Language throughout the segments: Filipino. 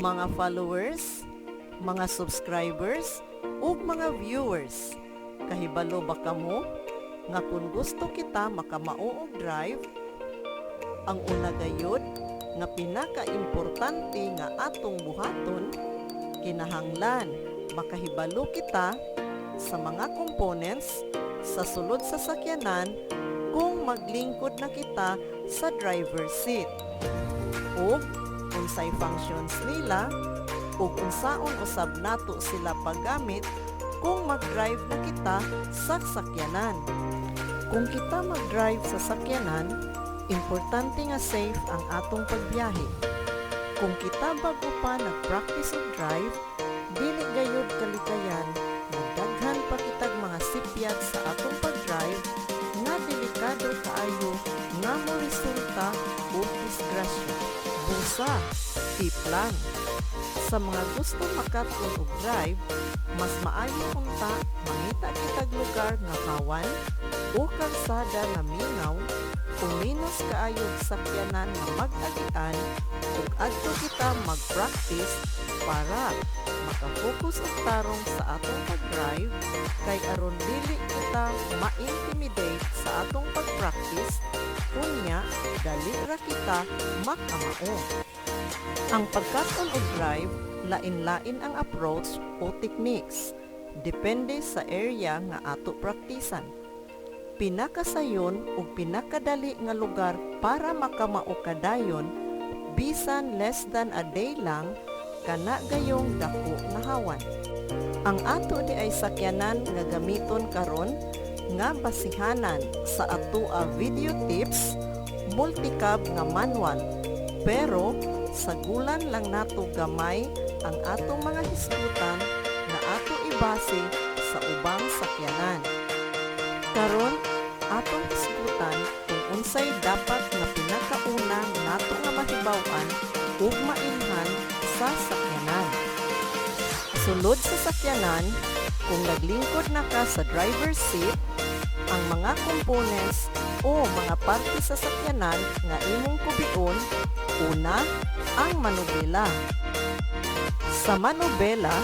mga followers, mga subscribers, ug mga viewers. Kahibalo ba kamo nga kung gusto kita makamao og drive, ang una gayud nga pinaka-importante nga atong buhaton, kinahanglan makahibalo kita sa mga components sa sulod sa sakyanan kung maglingkod na kita sa driver's seat, ug unsay functions nila ug unsaon usab nato sila paggamit kung mag-drive na kita sa sakyanan. Kung kita mag-drive sa sakyanan, importante nga safe ang atong pagbiyahe. Kung kita bago pa nag-practice og drive, dili gayud kalikayan nagdaghan pa kitag mga sipyat sa atong pag-drive nga delikado kaayo nga mo resulta og disgrasya. Busa, tip lang. Sa mga gusto makatun og drive, mas maayo unta mangita kitag lugar nga kawan o kalsada na minaw kung minus kaayog sakyanan nga mag-agian ug adto kita mag-practice para makafocus og tarong sa atong pag-drive kay aron dili kita ma-intimidate sa atong pag-practice unya dali ra kita makamao. Ang pagkaton og drive, lain-lain ang approach o techniques depende sa area nga ato praktisan. Pinakasayon ug pinakadali nga lugar para makamao kadayon bisan less than a day lang kana gayong dako nga hawan. Ang ato di ay sakyanan nga gamiton karon nga basihanan sa atoa video tips, multicab nga manual, pero sagulan lang nato gamay ang atong mga hisgutan nga ato ibase sa ubang sakyanan. Karon atong hisgutan kung unsay dapat nga pinakauna nato nga mahibaw-an ug mainhan sa sakyanan. Sulod sa sakyanan, kung naglingkod na ka sa driver's seat, ang mga components o mga parte sa sakyanan nga imong kubion, una, ang manubela. Sa manubela,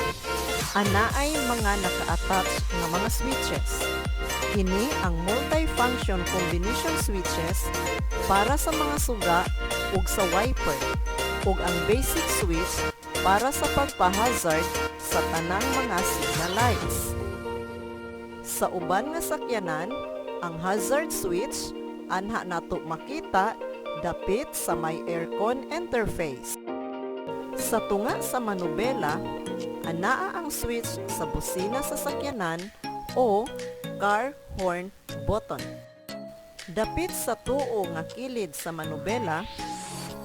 anaay mga naka-attach nga mga switches. Kini ang multi-function combination switches para sa mga suga ug sa wiper, ug ang basic switch para sa pagpa-hazard sa tanang mga signal lights. Sa uban nga sakyanan, ang hazard switch anha nato makita dapit sa may aircon interface. Sa tunga sa manubela, anaa ang switch sa busina sa sakyanan o car horn button. Dapit sa tuo nga kilid sa manubela,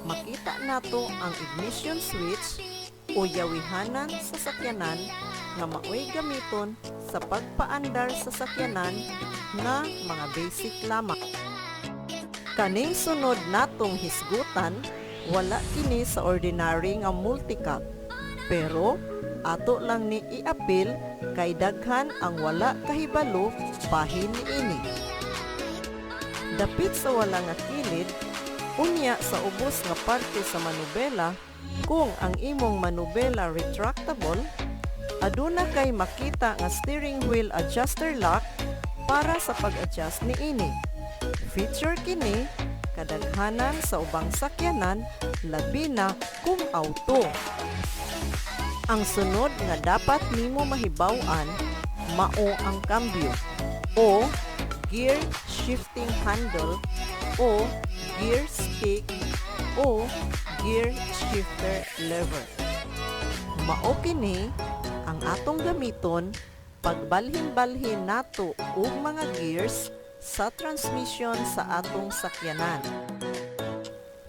makita nato ang ignition switch o yawihanan sa sakyanan nga maoy gamiton sa pagpaandar sa sakyanan nga mga basic lamang. Kaning sunod natong hisgutan, wala kini sa ordinary nga multicab, pero ato lang ni i-appeal kay daghan ang wala kahibalo bahin niini. Dapit sa wala nga kilid, unya sa ubos nga parte sa manubela, kung ang imong manubela retractable, aduna kay makita nga steering wheel adjuster lock para sa pag-adjust niini. Feature kini kadaghanan sa ubang sakyanan, labi na kung auto. Ang sunod nga dapat nimo mahibaw-an mao ang cambio o gear shifting handle o gear stick o gear shifter lever. Mao kini ang atong gamiton pagbalhin-balhin nato og mga gears sa transmission sa atong sakyanan.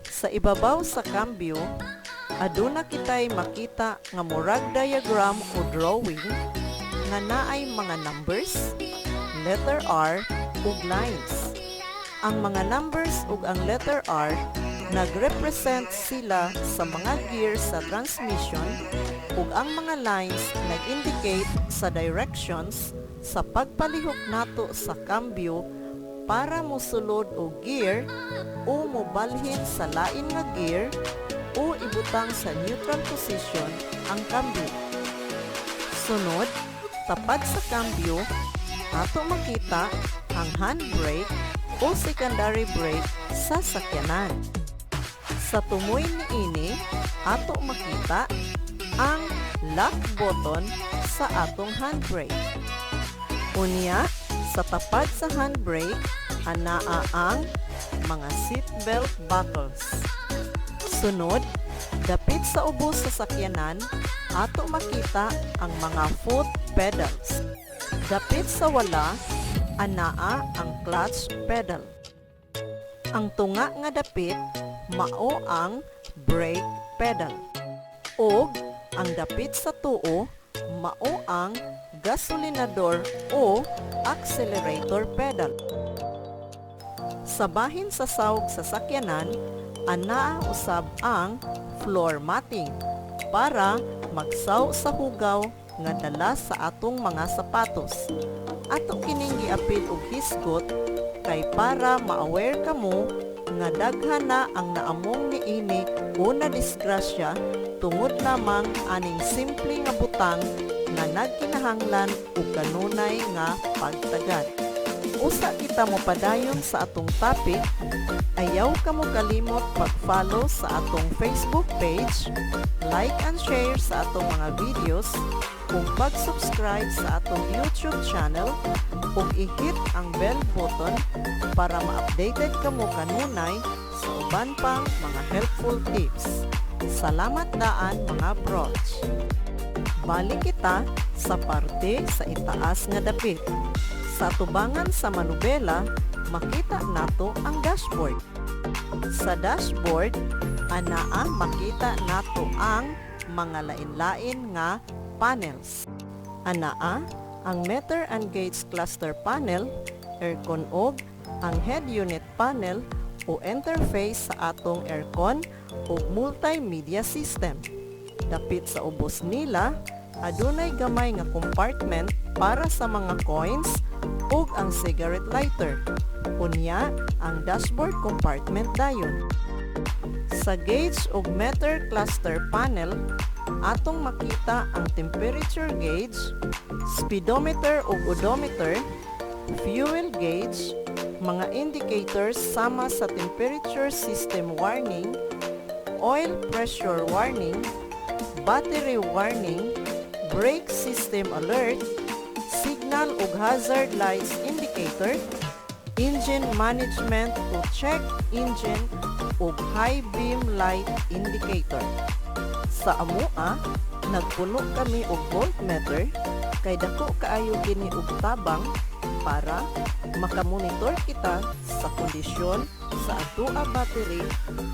Sa ibabaw sa cambio, aduna kitay makita nga murag diagram o drawing nga naay mga numbers, letter R ug lines. Ang mga numbers ug ang letter R nagrepresent sila sa mga gears sa transmission ug ang mga lines nag-indicate sa directions sa pagpalihok nato sa cambio para mosulod og gear o mobalhin sa lain nga gear o ibutang sa neutral position ang kambyo. Sunod, tapad sa kambyo, ato makita ang handbrake o secondary brake sa sakyanan. Sa tumoy niini, ato makita ang lock button sa atong handbrake. Unya, sa tapad sa handbrake, anaa ang mga seatbelt buckles. Sunod, dapit sa ubos sa sakyanan, ato makita ang mga foot pedals. Dapit sa wala, anaa ang clutch pedal. Ang tunga nga dapit, mao ang brake pedal. O ang dapit sa tuo, mao ang gasolinador o accelerator pedal. Sa bahin sa sawg sa sakyanan, anaa usab ang floor matting para magsaw sa hugaw nga dala sa atong mga sapatos. Ato kining giapil og hisgot kay para ma-aware kamo nga daghan na ang naamong niini o na disgrasya tungod lamang aning simple nga butang nga nagkinahanglan og kanunay nga pagtagad. Usa kita mo padayon sa atong topic, ayaw ka mo kalimot pag-follow sa atong Facebook page, like and share sa atong mga videos, ug pag-subscribe sa atong YouTube channel, ug i-hit ang bell button para ma-updated ka mo kanunay sa uban pang mga helpful tips. Salamat daan mga broch! Balik kita sa parte sa itaas nga dapit. Sa tubangan sa manubela, makita nato ang dashboard. Sa dashboard, anaa makita nato ang mga lain-lain nga panels. Anaa ang meter and gauge cluster panel, aircon og ang head unit panel o interface sa atong aircon o multimedia system. Dapit sa ubos nila, adunay gamay nga compartment para sa mga coins ug ang cigarette lighter. Unya, ang dashboard compartment dayon. Sa gauge ug meter cluster panel, atong makita ang temperature gauge, speedometer ug odometer, fuel gauge, mga indicators sama sa temperature system warning, oil pressure warning, battery warning, brake system alert, signal ug hazard lights indicator, engine management o check engine ug high beam light indicator. Sa amua, nagpuno kami og voltmeter kay dako kaayo kini og tabang para makamonitor kita sa kondisyon sa atua battery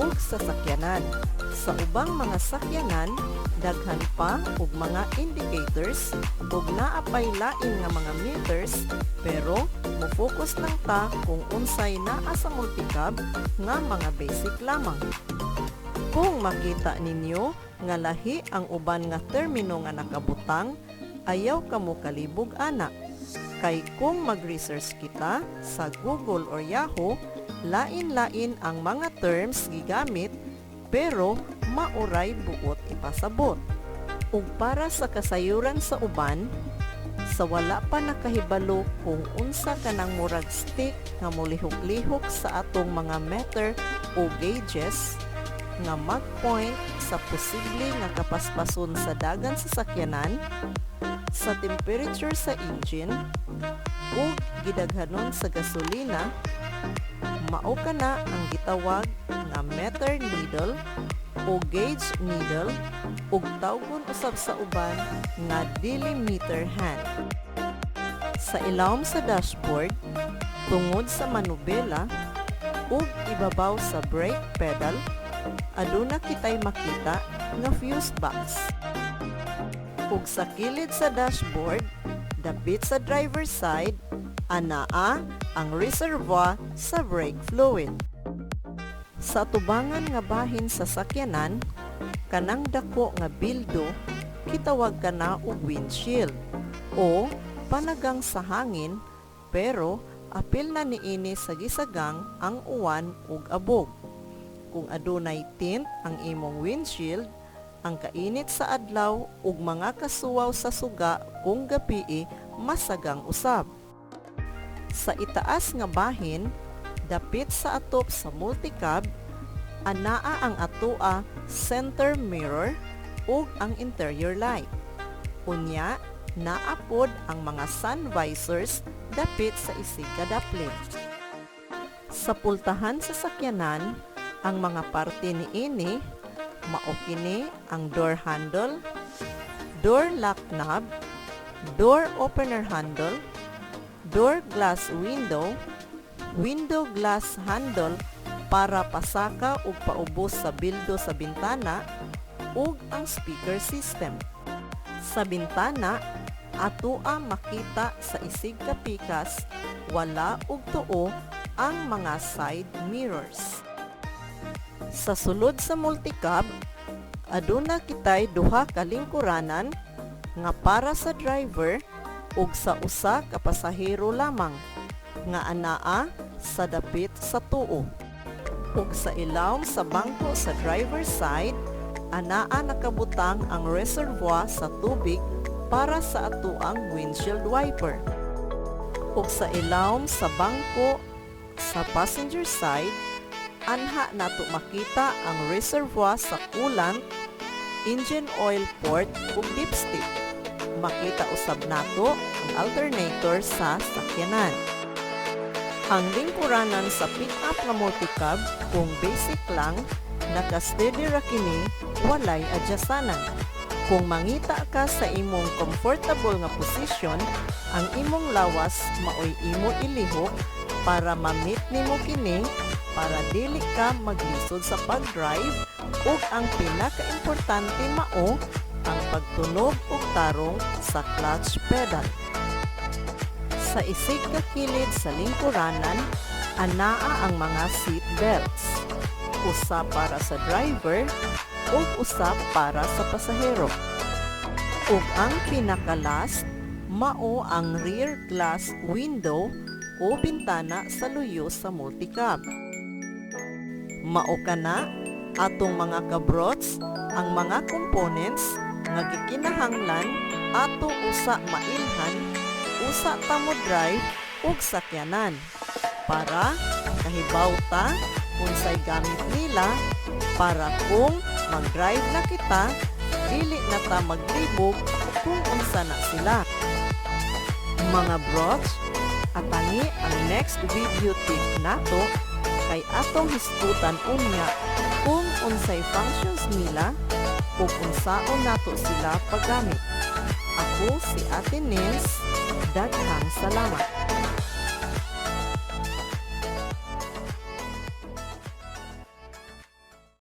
ug sa sakyanan. Sa ubang mga sakyanan, daghan pa og mga indicators ug naapay lain nga mga meters, pero mo-focus lang ta kung unsay naa sa multicab nga mga basic lamang. Kung makita ninyo nga lahi ang uban nga termino nga nakabutang, ayaw kamo kalibog ana. Kay kung mag-research kita sa Google or Yahoo, lain-lain ang mga terms gigamit pero mauray buot ipasabot. Ug para sa kasayuran sa uban, sa wala pa nakahibalo kung unsa kanang murag stick nga molihok-lihok sa atong mga meter o gauges nga mag-point sa posible nga kapaspason sa dagan sa sakyanan, sa temperature sa engine, ug gidaghanon sa gasolina, mao kana ang gitawag nga meter needle o gauge needle ug tawgon usab sa uban nga delimiter hand. Sa ilawom sa dashboard, tungod sa manubela ug ibabaw sa brake pedal, aduna kitay makita nga fuse box. Ug sa kilid sa dashboard, dapit sa driver's side, anaa ang reservoir sa brake fluid. Sa tubangan nga bahin sa sakyanan, kanang dako nga bildo, kitawag kana og windshield o panagang sa hangin, pero apil na niini sa gisagang ang uwan ug abog. kung adunay tint ang imong windshield, ang kainit sa adlaw ug mga kasuwaw sa suga kung gabii masagang usab. Sa itaas nga bahin, dapit sa atop sa multicab, anaa ang atoa center mirror ug ang interior light. Unya, naapod ang mga sun visors dapit sa isig kadaplin. Sa pultahan sa sakyanan, ang mga parte niini mao kini ang door handle, door lock knob, door opener handle, door glass window, window glass handle para pasaka ug paubos sa bildo sa bintana, ug ang speaker system. Sa bintana, atoa makita sa isig kapikas, wala ug tuo ang mga side mirrors. Sa sulod sa multicab, aduna kitay duha ka lingkuranan nga para sa driver ug sa usa ka pasahero lamang nga anaa sa dapit sa tuo. Ug sa ilawom sa bangko sa driver side, anaa nakabutang ang reservoir sa tubig para sa atuang windshield wiper. Ug sa ilawom sa bangko sa passenger side, anha nato makita ang reservoir sa coolant, engine oil port ug dipstick. Makita usab nato ang alternator sa sakyanan. Ang lingkuranan sa pick-up nga multicab kung basic lang, naka-steady ra kini, walay adyasanan. Kung mangita ka sa imong comfortable nga posisyon, ang imong lawas maoy imo ilihok para ma-meet nimo kini para dili ka maglisod sa pag-drive, ug ang pinaka-importante mao ang pagtunog ug tarong sa clutch pedal. Sa isig ka kilid sa lingkuranan, anaa ang mga seat belts. Usa para sa driver ug usa para sa pasahero. Ug ang pinaka-last mao ang rear glass window o bintana sa luyo sa multicab. Mao kana atong mga kabrots ang mga components nga gikinahanglan ato usa mailhan, usa ta mo drive ug sakyanan para kahibaw ta unsay gamit nila para kung mag-drive na kita, dili na ta maglibog kung unsa na sila. Mga brots, atangi ang next video tip nato kay atong hisgutan unya kung unsay functions nila ug unsaon nato sila paggamit. Ako si Ate Nins, daghang salamat.